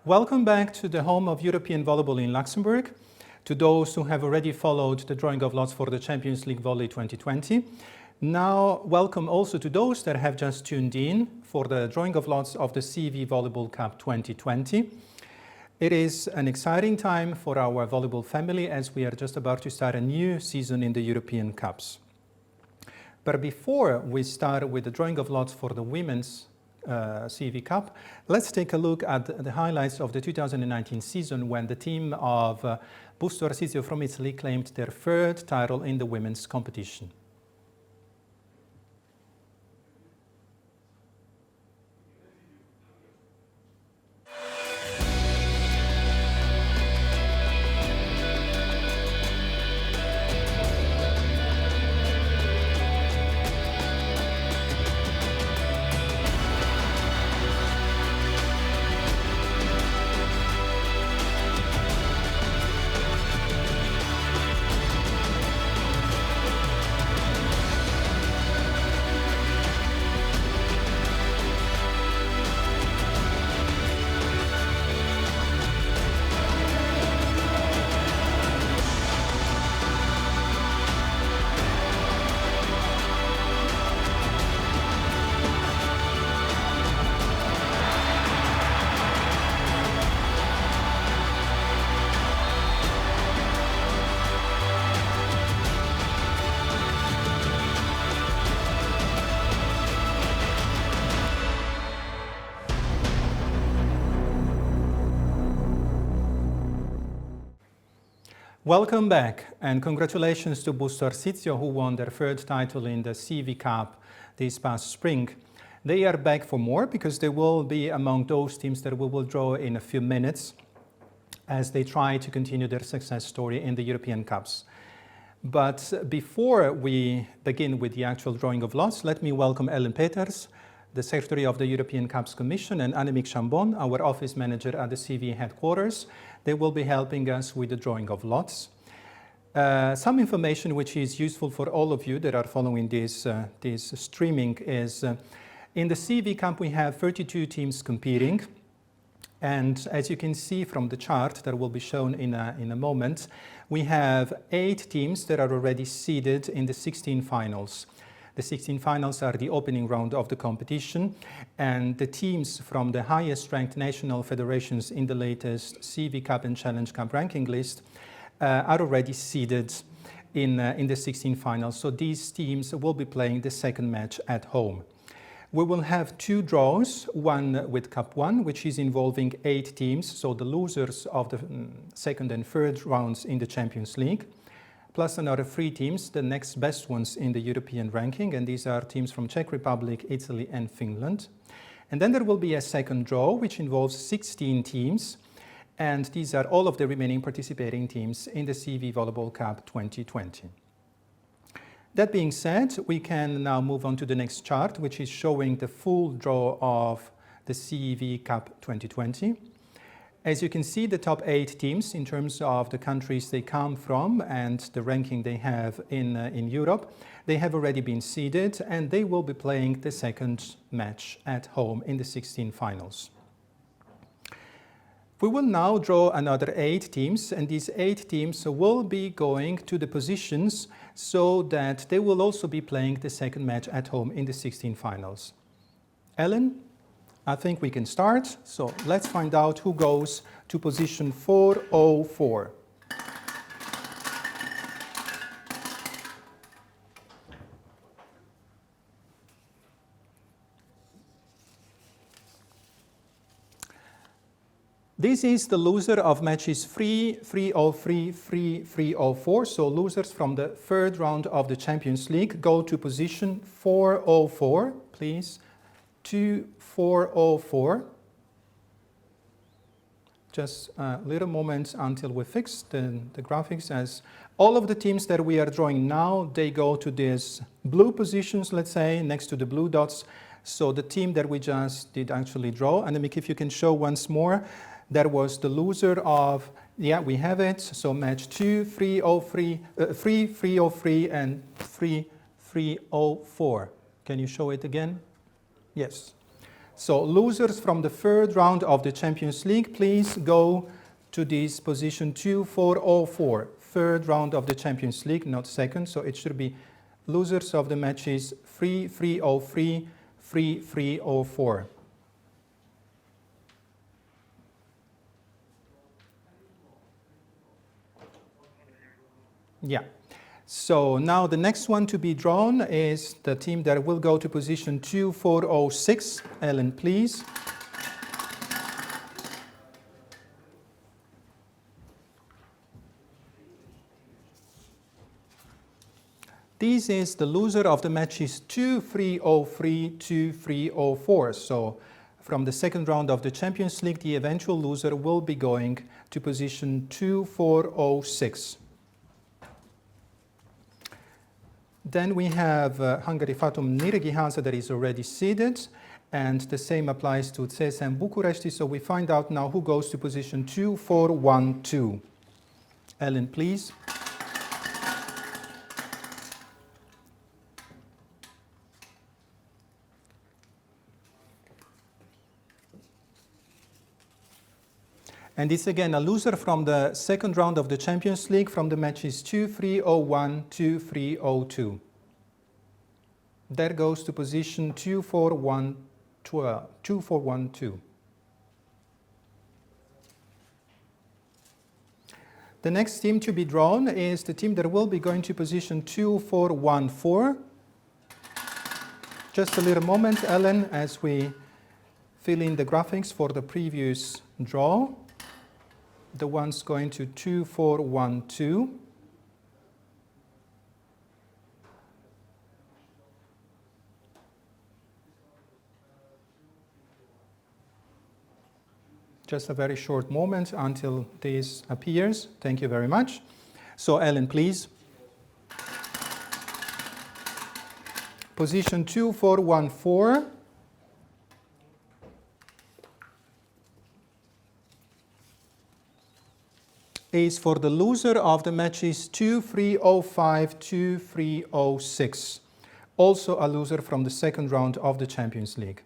Welcome back to the home of European volleyball in Luxembourg. To those who have already followed the drawing of lots for the Champions League Volley 2020. Now, welcome also to those that have just tuned in for the drawing of lots of the CEV Volleyball Cup 2020. It is an exciting time for our volleyball family as we are just about to start a new season in the European Cups. But before we start with the drawing of lots for the women's CEV Cup, let's take a look at the highlights of the 2019 season when the team of Busto Arsizio from Italy claimed their third title in the women's competition. Welcome back and congratulations to Busto Arsizio who won their third title in the CEV Cup this past spring. They are back for more because they will be among those teams that we will draw in a few minutes as they try to continue their success story in the European Cups. But before we begin with the actual drawing of lots, let me welcome Ellen Peters, the Secretary of the European Cups Commission, and Annemiek Chambon, our office manager at the CEV headquarters. They will be helping us with the drawing of lots. Some information which is useful for all of you that are following this streaming is in the CEV Cup we have 32 teams competing. And as you can see from the chart that will be shown in a moment, we have 8 teams that are already seeded in the 16 finals. The 16 finals are the opening round of the competition, and the teams from the highest ranked national federations in the latest CEV Cup and Challenge Cup ranking list are already seeded in the 16 finals. So these teams will be playing the second match at home. We will have 2 draws, one with Cup 1, which is involving 8 teams, so the losers of the second and third rounds in the Champions League, plus another 3 teams, the next best ones in the European ranking, and these are teams from Czech Republic, Italy and Finland. And then there will be a second draw, which involves 16 teams, and these are all of the remaining participating teams in the CEV Volleyball Cup 2020. That being said, we can now move on to the next chart, which is showing the full draw of the CEV Cup 2020. As you can see, the top 8 teams in terms of the countries they come from and the ranking they have in Europe, they have already been seeded and they will be playing the second match at home in the 16 finals. We will now draw another 8 teams, and these 8 teams will be going to the positions so that they will also be playing the second match at home in the 16 finals. Ellen? I think we can start, so let's find out who goes to position 404. This is the loser of matches 3, 303, 3, 304, so losers from the third round of the Champions League go to position 404, please. 404. Just a little moment until we fix the graphics. As all of the teams that we are drawing now, they go to these blue positions, let's say, next to the blue dots. So the team that we just did actually draw, Annemiek, if you can show once more, that was the loser of, yeah, we have it. So match 2, 303, 3, 303, and 3, 304. Can you show it again? Yes. So losers from the third round of the Champions League, please go to this position 2404. Third round of the Champions League, not second. So it should be losers of the matches 3303, 3304. Yeah. So now the next one to be drawn is the team that will go to position 2406. Ellen, please. This is the loser of the matches 2303, 2304. So from the second round of the Champions League, the eventual loser will be going to position 2406. Then we have Hungary Fatum Nyíregyháza that is already seeded, and the same applies to CSM Bucuresti. So we find out now who goes to position 2412. Ellen, please. And it's again a loser from the second round of the Champions League from the matches 2301, 2302. There goes to position 2412. The next team to be drawn is the team that will be going to position 2414. Just a little moment, Ellen, as we fill in the graphics for the previous draw. The ones going to 2412. Just a very short moment until this appears. Thank you very much. So Ellen, please. Position 2414. Is for the loser of the matches 2305, 2306. Also a loser from the second round of the Champions League.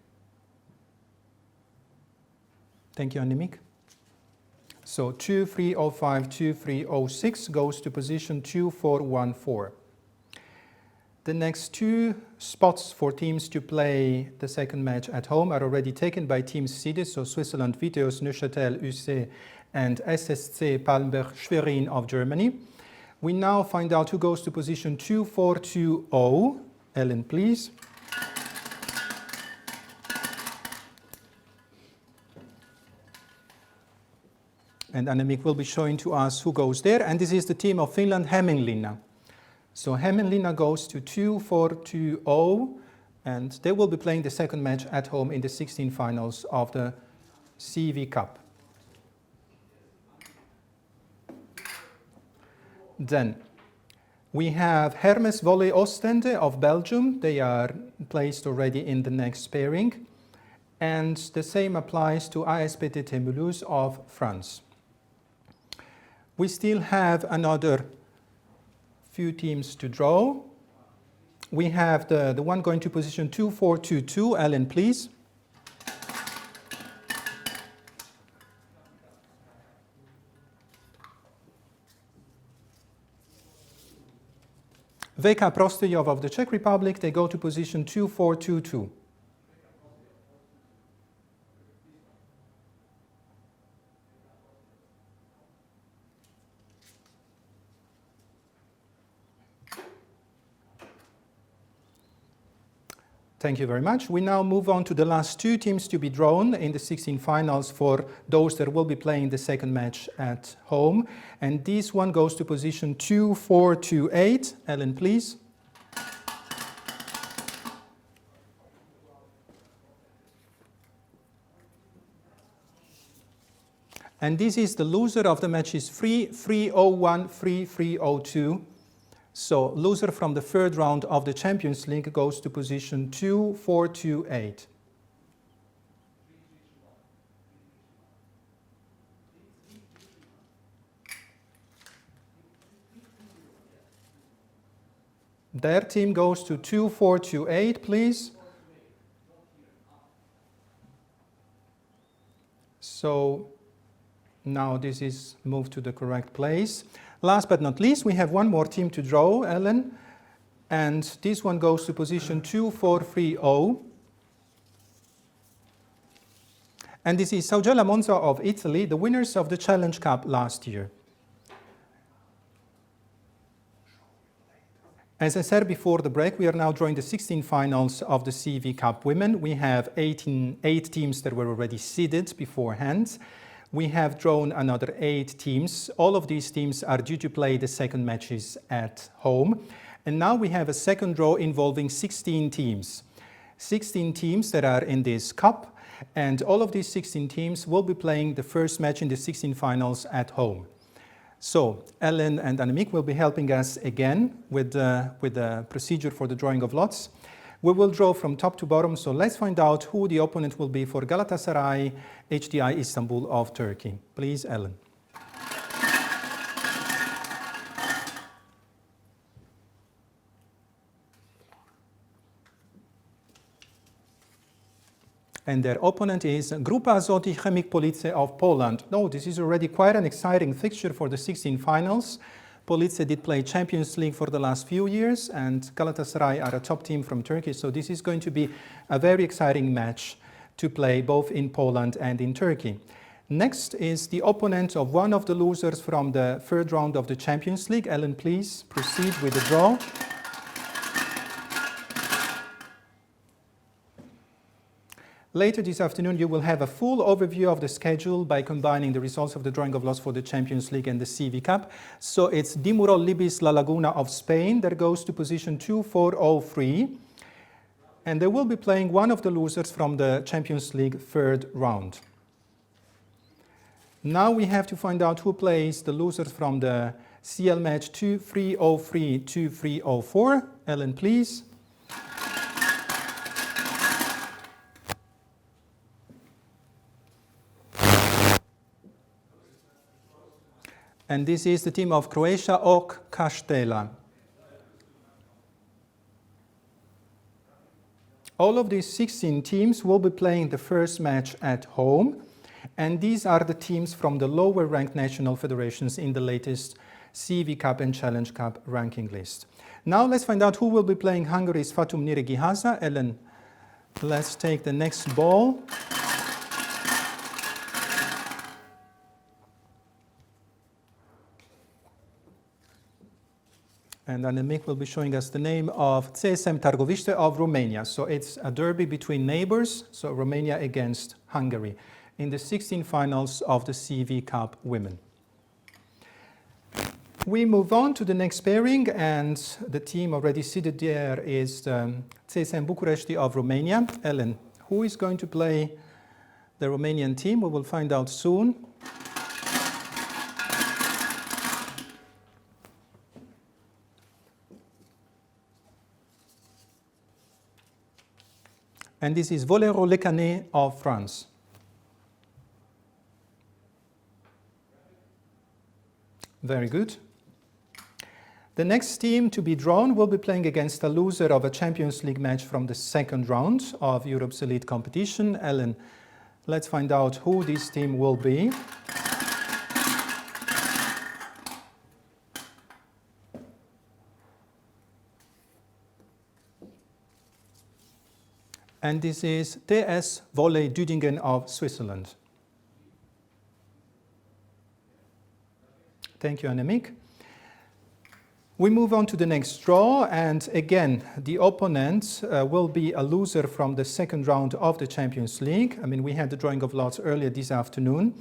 Thank you, Annemiek. So 2305, 2306 goes to position 2414. The next two spots for teams to play the second match at home are already taken by teams seeded, so Switzerland, Viteos, Neuchâtel, UC, and SSC Palmberg Schwerin of Germany. We now find out who goes to position 2420. Ellen, please. And Annemiek will be showing to us who goes there. And this is the team of Finland, Hämeenlinna. So Hämeenlinna goes to 2420, and they will be playing the second match at home in the 16 finals of the CEV Cup. Then we have Hermes Volley Ostende of Belgium. They are placed already in the next pairing. And the same applies to ASPTT Mulhouse of France. We still have another few teams to draw. We have the one going to position 2422. Ellen, please. VK Prostojov of the Czech Republic, they go to position 2422. Thank you very much. We now move on to the last two teams to be drawn in the 16 finals for those that will be playing the second match at home. And this one goes to position 2428. Ellen, please. And this is the loser of the matches 3-3-0-1, 3-3-0-2. So loser from the third round of the Champions League goes to position 2428. Their team goes to 2428, please. So now this is moved to the correct place. Last but not least, we have one more team to draw, Ellen. And this one goes to position 2-4-3-0. And this is Saugella Monza of Italy, the winners of the Challenge Cup last year. As I said before the break, we are now drawing the 16 finals of the CEV Cup Women. We have 8 teams that were already seeded beforehand. We have drawn another 8 teams. All of these teams are due to play the second matches at home. And now we have a second draw involving 16 teams. 16 teams that are in this cup, and all of these 16 teams will be playing the first match in the 16 finals at home. So Ellen and Annemiek will be helping us again with the procedure for the drawing of lots. We will draw from top to bottom, so let's find out who the opponent will be for Galatasaray HDI Istanbul of Turkey. Please, Ellen. And their opponent is Grupa Złotych Chemik Police of Poland. No, this is already quite an exciting fixture for the 16 finals. Police did play Champions League for the last few years, and Galatasaray are a top team from Turkey, so this is going to be a very exciting match to play both in Poland and in Turkey. Next is the opponent of one of the losers from the third round of the Champions League. Ellen, please proceed with the draw. Later this afternoon, you will have a full overview of the schedule by combining the results of the drawing of lots for the Champions League and the CEV Cup. So it's Dimurol Libis La Laguna of Spain that goes to position 2-4-0-3. And they will be playing one of the losers from the Champions League third round. Now we have to find out who plays the losers from the CL match 2-3-0-3, 2-3-0-4. Ellen, please. And this is the team of Croatia, Ok Kastela. All of these 16 teams will be playing the first match at home. And these are the teams from the lower ranked national federations in the latest CEV Cup and Challenge Cup ranking list. Now let's find out who will be playing Hungary's Fatum Niregihaza. Ellen, let's take the next ball. And Annemiek will be showing us the name of CSM Târgoviște of Romania. So it's a derby between neighbors, so Romania against Hungary, in the 16 finals of the CEV Cup Women. We move on to the next pairing, and the team already seated there is CSM Bucuresti of Romania. Ellen, who is going to play the Romanian team? We will find out soon. And this is Volero Lecanet of France. Very good. The next team to be drawn will be playing against a loser of a Champions League match from the second round of Europe's elite competition. Ellen, let's find out who this team will be. And this is TS Volley Düdingen of Switzerland. Thank you, Annemiek. We move on to the next draw, and again, the opponent will be a loser from the second round of the Champions League. I mean, we had the drawing of lots earlier this afternoon.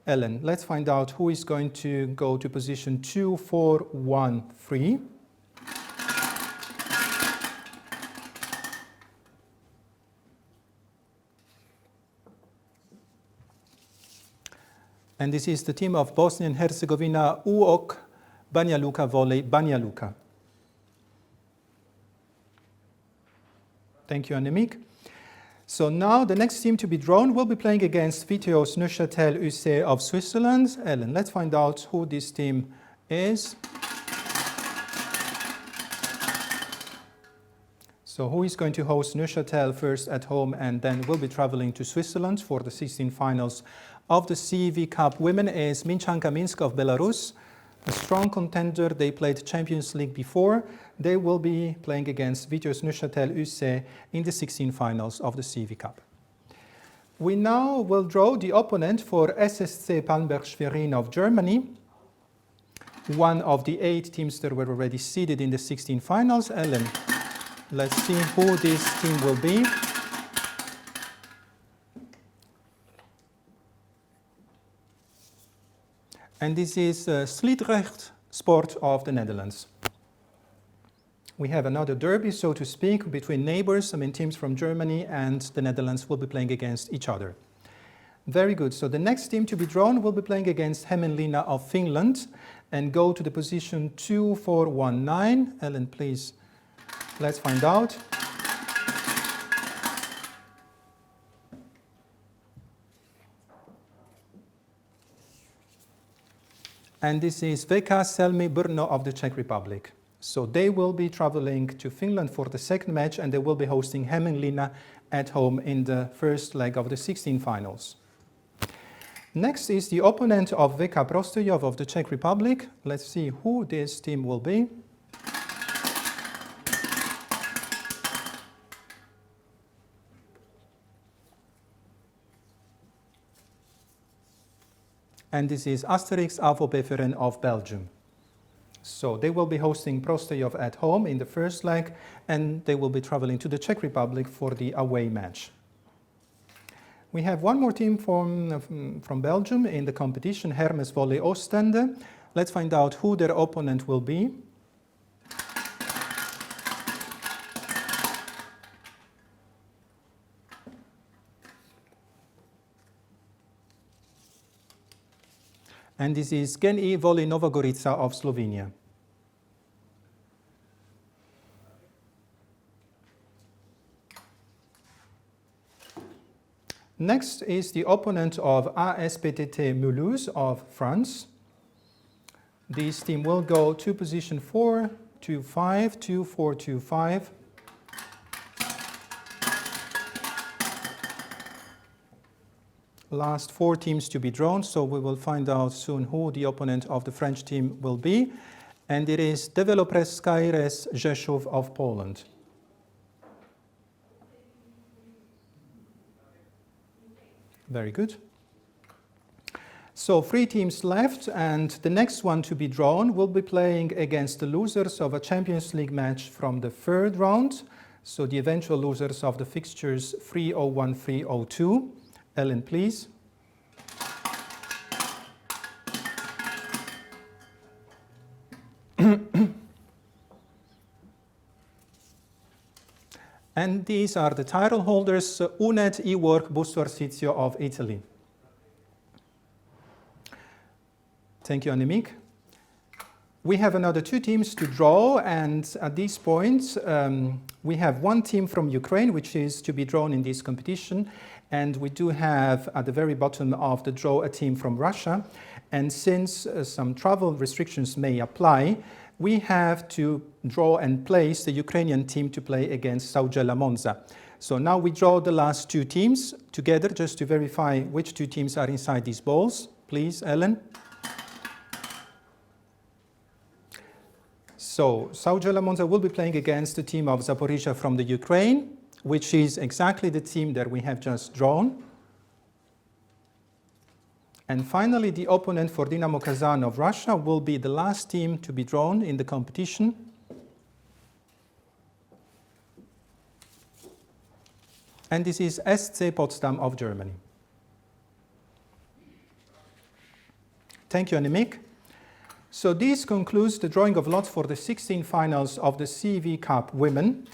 Ellen, let's find out who is going to go to position 2-4-1-3. And this is the team of Bosnia and Herzegovina, UOK Banja Luka Volley Banja Luka. Thank you, Annemiek. So now the next team to be drawn will be playing against Viteos Neuchâtel UC of Switzerland. Ellen, let's find out who this team is. So who is going to host Neuchâtel first at home and then will be traveling to Switzerland for the 16 finals of the CEV Cup women is Minchanka Minsk of Belarus, a strong contender. They played Champions League before. They will be playing against Vitesse Neuchâtel UC in the 16 finals of the CEV Cup. We now will draw the opponent for SSC Palmberg-Schwerin of Germany, one of the 8 teams that were already seeded in the 16 finals. Ellen, let's see who this team will be. And this is Sliedrecht Sport of the Netherlands. We have another derby, so to speak, between neighbors. Teams from Germany and the Netherlands will be playing against each other. Very good. So the next team to be drawn will be playing against Hämeenlinna of Finland and go to the position 2-4-1-9. Ellen, please, let's find out. And this is VK Selmi Brno of the Czech Republic. So they will be traveling to Finland for the second match, and they will be hosting Hämeenlinna at home in the first leg of the 16 finals. Next is the opponent of VK Prostojov of the Czech Republic. Let's see who this team will be. And this is Asterix Avo Beveren of Belgium. So they will be hosting Prostojov at home in the first leg, and they will be traveling to the Czech Republic for the away match. We have one more team from Belgium in the competition, Hermes Volley Oostende. Let's find out who their opponent will be. And this is EuroVolley Nova Gorica of Slovenia. Next is the opponent of ASPTT Mulhouse of France. This team will go to position 4-2-5, 2-4-2-5. Last 4 teams to be drawn, so we will find out soon who the opponent of the French team will be. And it is Developerska RS Rzeszów of Poland. Very good. So 3 teams left, and the next one to be drawn will be playing against the losers of a Champions League match from the 3rd round. So the eventual losers of the fixtures 3-0-1, 3-0-2. Ellen, please. And these are the title holders, UNED eWork Busto Arsizio of Italy. Thank you, Annemiek. We have another 2 teams to draw, and at this point we have 1 team from Ukraine, which is to be drawn in this competition, and we do have at the very bottom of the draw a team from Russia. And since some travel restrictions may apply, we have to draw and place the Ukrainian team to play against Saudziela Monza. So now we draw the last 2 teams together just to verify which 2 teams are inside these balls. Please, Ellen. So Saudziela Monza will be playing against the team of Zaporizhia from the Ukraine, which is exactly the team that we have just drawn. And finally, the opponent for Dynamo Kazan of Russia will be the last team to be drawn in the competition. And this is SC Potsdam of Germany. Thank you, Annemiek. So this concludes the drawing of lots for the 16 finals of the CEV Cup Women.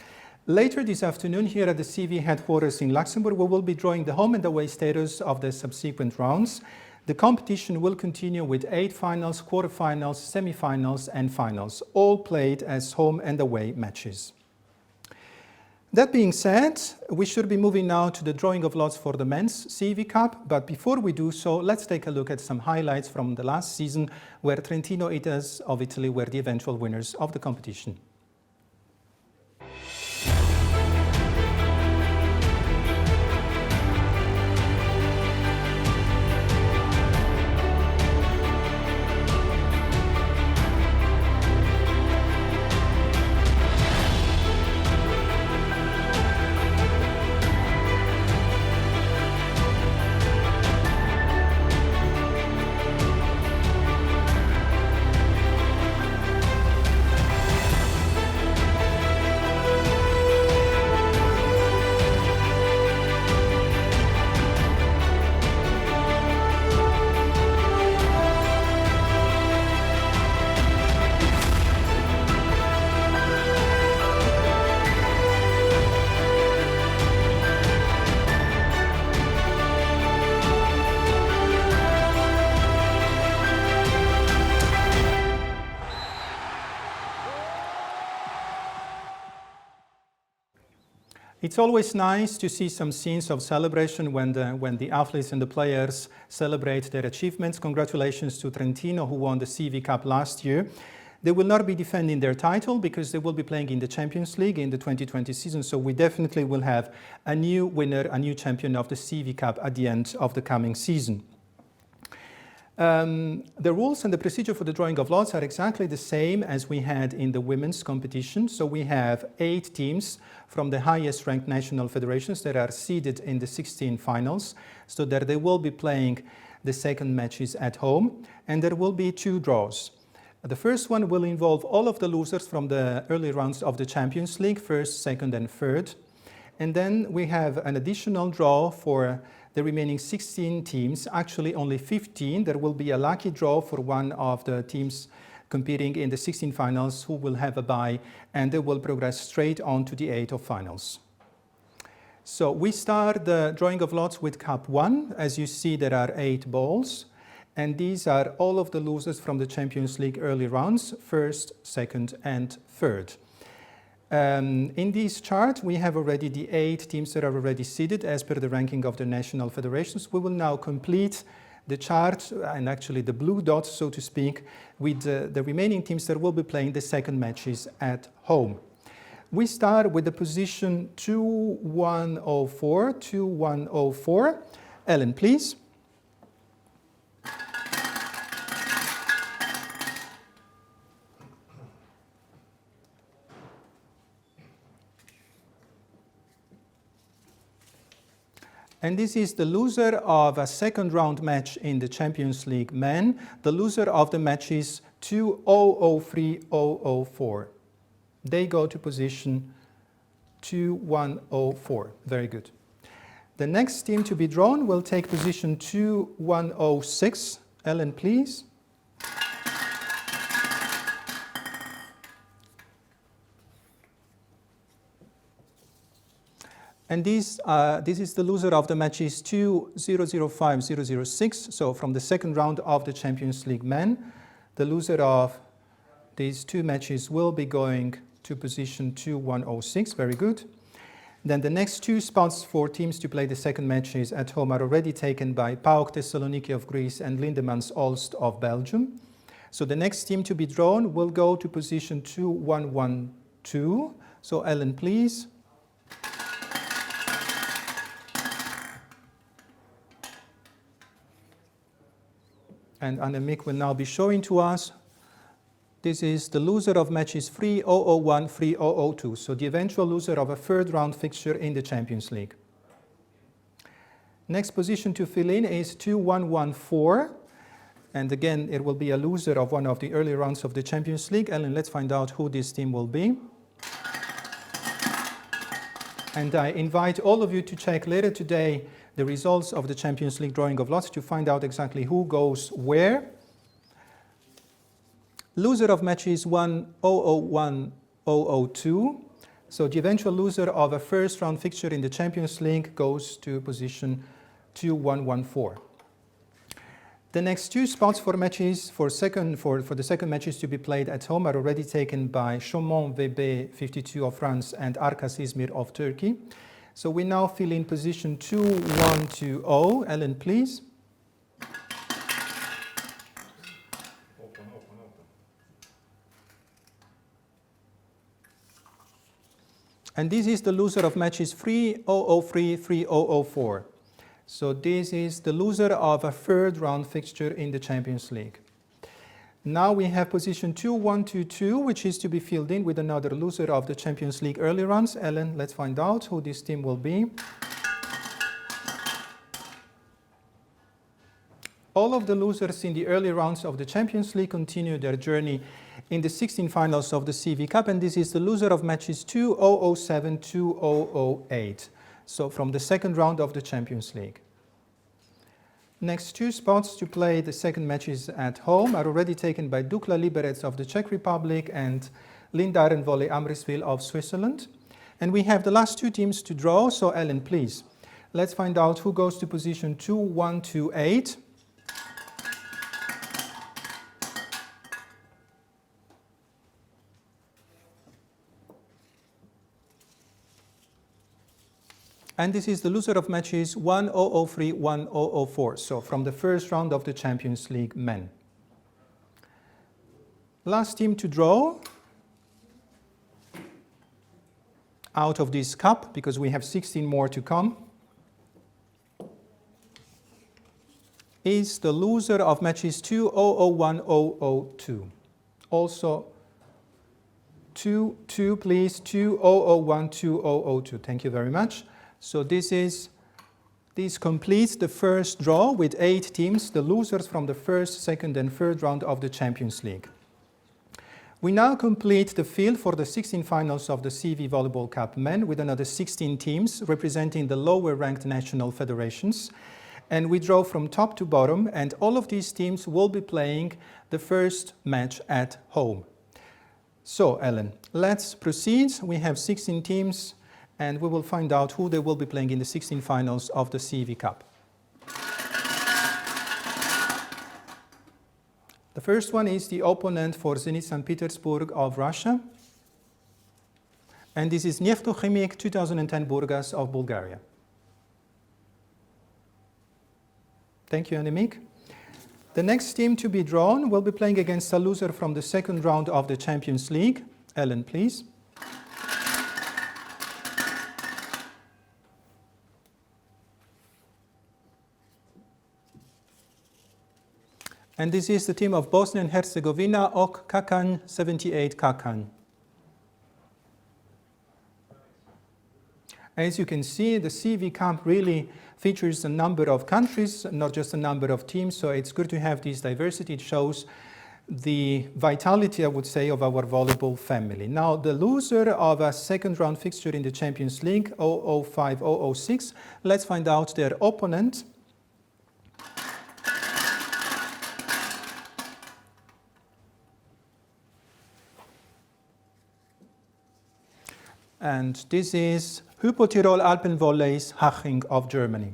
Later this afternoon, here at the CEV headquarters in Luxembourg, we will be drawing the home and away status of the subsequent rounds. The competition will continue with 8 finals, quarterfinals, semifinals, and finals, all played as home and away matches. That being said, we should be moving now to the drawing of lots for the men's CEV Cup, but before we do so, let's take a look at some highlights from the last season where Trentino Itas of Italy were the eventual winners of the competition. It's always nice to see some scenes of celebration when the athletes and the players celebrate their achievements. Congratulations to Trentino, who won the CEV Cup last year. They will not be defending their title because they will be playing in the Champions League in the 2020 season, so we definitely will have a new winner, a new champion of the CEV Cup at the end of the coming season. The rules and the procedure for the drawing of lots are exactly the same as we had in the women's competition. So we have 8 teams from the highest ranked national federations that are seeded in the 16 finals, so that they will be playing the second matches at home, and there will be 2 draws. The first one will involve all of the losers from the early rounds of the Champions League, first, second and third. And then we have an additional draw for the remaining 16 teams, actually only 15. There will be a lucky draw for one of the teams competing in the 16 finals who will have a bye, and they will progress straight on to the 8 of finals. So we start the drawing of lots with Cup 1. As you see, there are 8 balls, and these are all of the losers from the Champions League early rounds, first, second and third. In this chart, we have already the 8 teams that are already seeded as per the ranking of the national federations. We will now complete the chart, and actually the blue dots, so to speak, with the remaining teams that will be playing the second matches at home. We start with the position 2104, 2104. Ellen, please. And this is the loser of a second round match in the Champions League men, the loser of the matches 2003, 004. They go to position 2104. Very good. The next team to be drawn will take position 2106. Ellen, please. And this is the loser of the matches 2005, 006. So from the second round of the Champions League men, the loser of these 2 matches will be going to position 2106. Very good. Then the next 2 spots for teams to play the second matches at home are already taken by PAOK Thessaloniki of Greece and Lindemans Olst of Belgium. So the next team to be drawn will go to position 2112. So Ellen, please. And Annemiek will now be showing to us. This is the loser of matches 3001, 3002, so the eventual loser of a third round fixture in the Champions League. Next position to fill in is 2114, and again it will be a loser of one of the early rounds of the Champions League. Ellen, let's find out who this team will be. And I invite all of you to check later today the results of the Champions League drawing of lots to find out exactly who goes where. Loser of matches 1001, 002. So the eventual loser of a first round fixture in the Champions League goes to position 2114. The next 2 spots for matches for the second matches to be played at home are already taken by Chaumont VB 52 of France and Arkas Izmir of Turkey. So we now fill in position 2120. Ellen, please. Open. And this is the loser of matches 3003, 3004. So this is the loser of a third round fixture in the Champions League. Now we have position 2122, which is to be filled in with another loser of the Champions League early rounds. Ellen, let's find out who this team will be. All of the losers in the early rounds of the Champions League continue their journey in the 16 finals of the CEV Cup, and this is the loser of matches 2007, 2008. So from the second round of the Champions League. Next 2 spots to play the second matches at home are already taken by Dukla Liberec of the Czech Republic and EuroVolley Amriswil of Switzerland. And we have the last 2 teams to draw, so Ellen, please. Let's find out who goes to position 2128. And this is the loser of matches 1003, 1004. So from the first round of the Champions League men. Last team to draw out of this cup, because we have 16 more to come, is the loser of matches 2001, 002. Also 2, please, 2001, 2002. Thank you very much. So this completes the first draw with 8 teams, the losers from the first, second and third round of the Champions League. We now complete the field for the 16 finals of the CEV Volleyball Cup Men with another 16 teams representing the lower ranked national federations. And we draw from top to bottom, and all of these teams will be playing the first match at home. So, Ellen, let's proceed. We have 16 teams, and we will find out who they will be playing in the 16 finals of the CEV Cup. The first one is the opponent for Zenit St. Petersburg of Russia. And this is Neftochimik 2010 Burgas of Bulgaria. Thank you, Anemik. The next team to be drawn will be playing against a loser from the second round of the Champions League. Ellen, please. And this is the team of Bosnia and Herzegovina, Ok Kakan, 78 Kakan. As you can see, the CEV Cup really features a number of countries, not just a number of teams, so it's good to have this diversity. It shows the vitality, I would say, of our volleyball family. Now, the loser of a second round fixture in the Champions League, 005-006, let's find out their opponent. And this is Hypotirol Alpenvolleys Haching of Germany.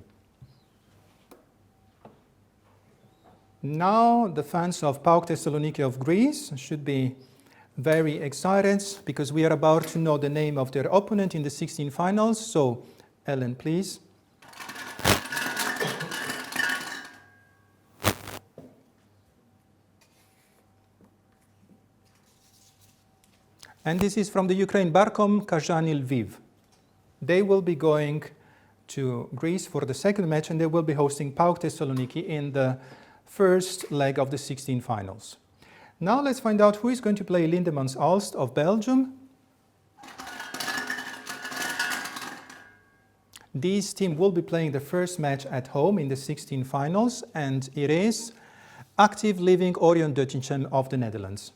Now the fans of PAOK Thessaloniki of Greece should be very excited because we are about to know the name of their opponent in the 16 finals. So, Ellen, please. And this is from the Ukraine, Barkom Kazhany Lviv. They will be going to Greece for the second match, and they will be hosting PAOK Thessaloniki in the first leg of the 16 finals. Now let's find out who is going to play Lindemans Aalst of Belgium. This team will be playing the first match at home in the 16 finals, and it is Active Living Orion Deutschem of the Netherlands.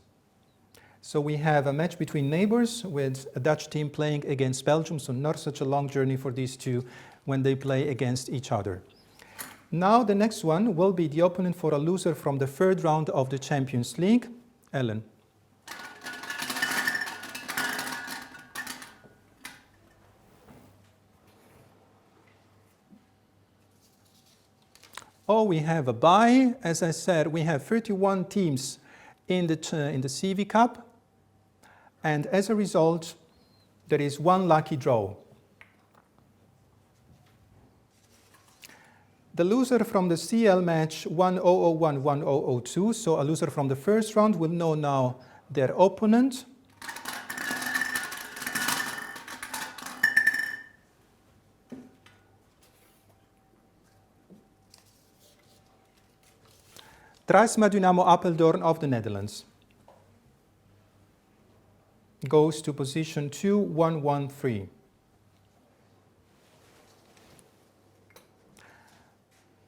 So we have a match between neighbors with a Dutch team playing against Belgium, so not such a long journey for these two when they play against each other. Now the next one will be the opponent for a loser from the third round of the Champions League. Ellen. Oh, we have a bye. As I said, we have 31 teams in the CEV Cup. And as a result, there is one lucky draw. The loser from the CL match 1001-1002, so a loser from the first round, will know now their opponent. Trasma Dynamo Apeldoorn of the Netherlands goes to position 2-1-1-3.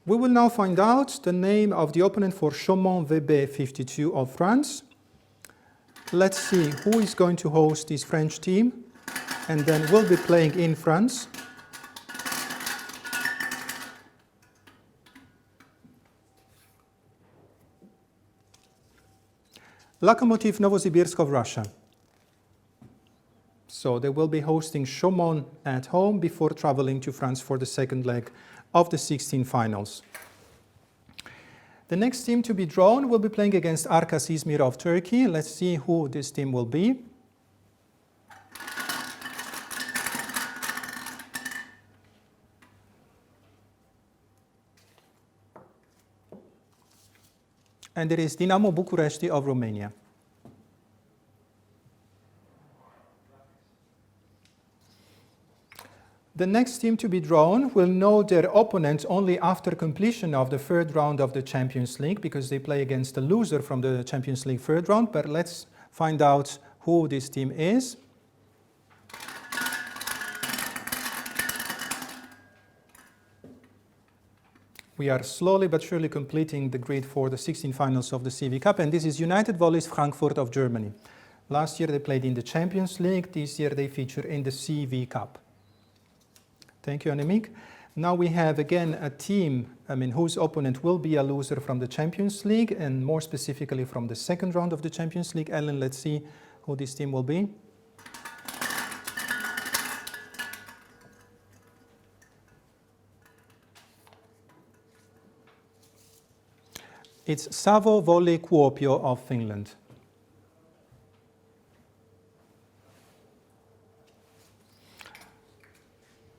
We will now find out the name of the opponent for Chaumont VB 52 of France. Let's see who is going to host this French team, and then will be playing in France. Lokomotiv Novosibirsk of Russia. So they will be hosting Chaumont at home before traveling to France for the second leg of the 16 finals. The next team to be drawn will be playing against Arkas Izmir of Turkey. Let's see who this team will be. And it is Dinamo Bucuresti of Romania. The next team to be drawn will know their opponent only after completion of the third round of the Champions League, because they play against the loser from the Champions League third round. But let's find out who this team is. We are slowly but surely completing the grid for the 16 finals of the CEV Cup, and this is United Volleys Frankfurt of Germany. Last year they played in the Champions League, this year they feature in the CEV Cup. Thank you, Annemiek. Now we have again a team, whose opponent will be a loser from the Champions League, and more specifically from the second round of the Champions League. Ellen, let's see who this team will be. It's Savo Volley Kuopio of Finland.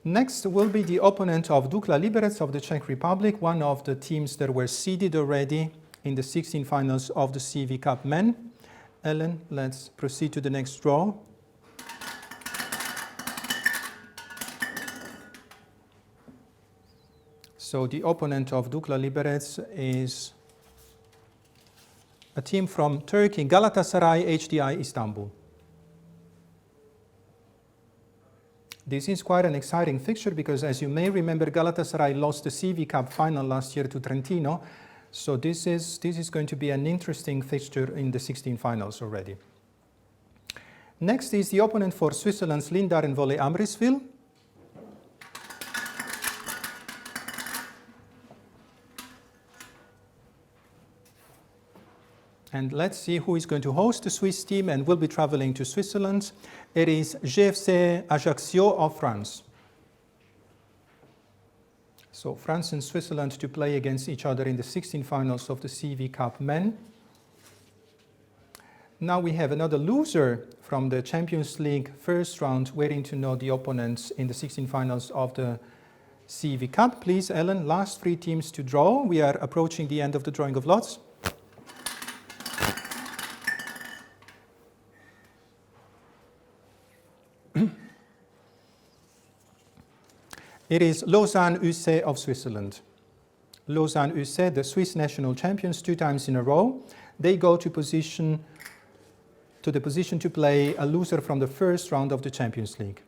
Next will be the opponent of Dukla Liberec of the Czech Republic, one of the teams that were seeded already in the 16 finals of the CEV Cup men. Ellen, let's proceed to the next draw. So the opponent of Dukla Liberec is a team from Turkey, Galatasaray HDI Istanbul. This is quite an exciting fixture because, as you may remember, Galatasaray lost the CEV Cup final last year to Trentino. So this is going to be an interesting fixture in the 16 finals already. Next is the opponent for Switzerland's Lindaren Volley Amriswil. And let's see who is going to host the Swiss team and will be traveling to Switzerland. It is GFC Ajaccio of France. So France and Switzerland to play against each other in the 16 finals of the CEV Cup men. Now we have another loser from the Champions League first round waiting to know the opponents in the 16 finals of the CEV Cup. Please, Ellen, last 3 teams to draw. We are approaching the end of the drawing of lots. It is Lausanne UC of Switzerland. Lausanne UC, the Swiss national champions 2 times in a row. They go to the position to play a loser from the first round of the Champions League.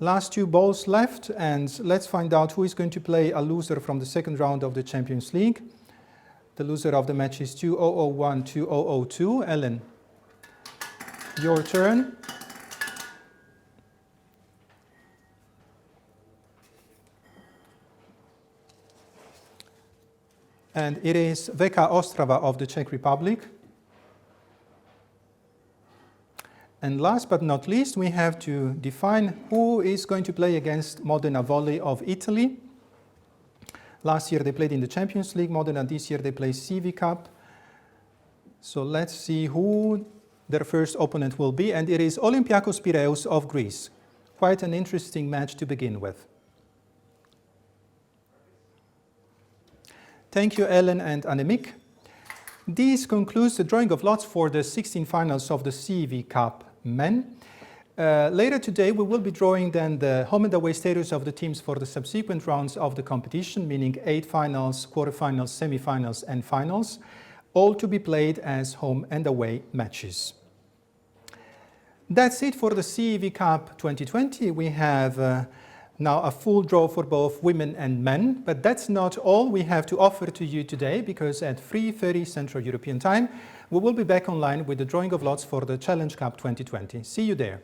Last 2 balls left, and let's find out who is going to play a loser from the second round of the Champions League. The loser of the match is 2001-2002. Ellen, your turn. And it is Veka Ostrava of the Czech Republic. And last but not least, we have to define who is going to play against Modena Volley of Italy. Last year they played in the Champions League. Modena this year they play CEV Cup. So let's see who their first opponent will be. And it is Olympiakos Piraeus of Greece. Quite an interesting match to begin with. Thank you, Ellen and Annemiek. This concludes the drawing of lots for the 16 finals of the CEV Cup men. Later today, we will be drawing then the home and away status of the teams for the subsequent rounds of the competition, meaning 8 finals, quarterfinals, semifinals, and finals, all to be played as home and away matches. That's it for the CEV Cup 2020. We have now a full draw for both women and men, but that's not all we have to offer to you today, because at 3:30 Central European Time, we will be back online with the drawing of lots for the Challenge Cup 2020. See you there.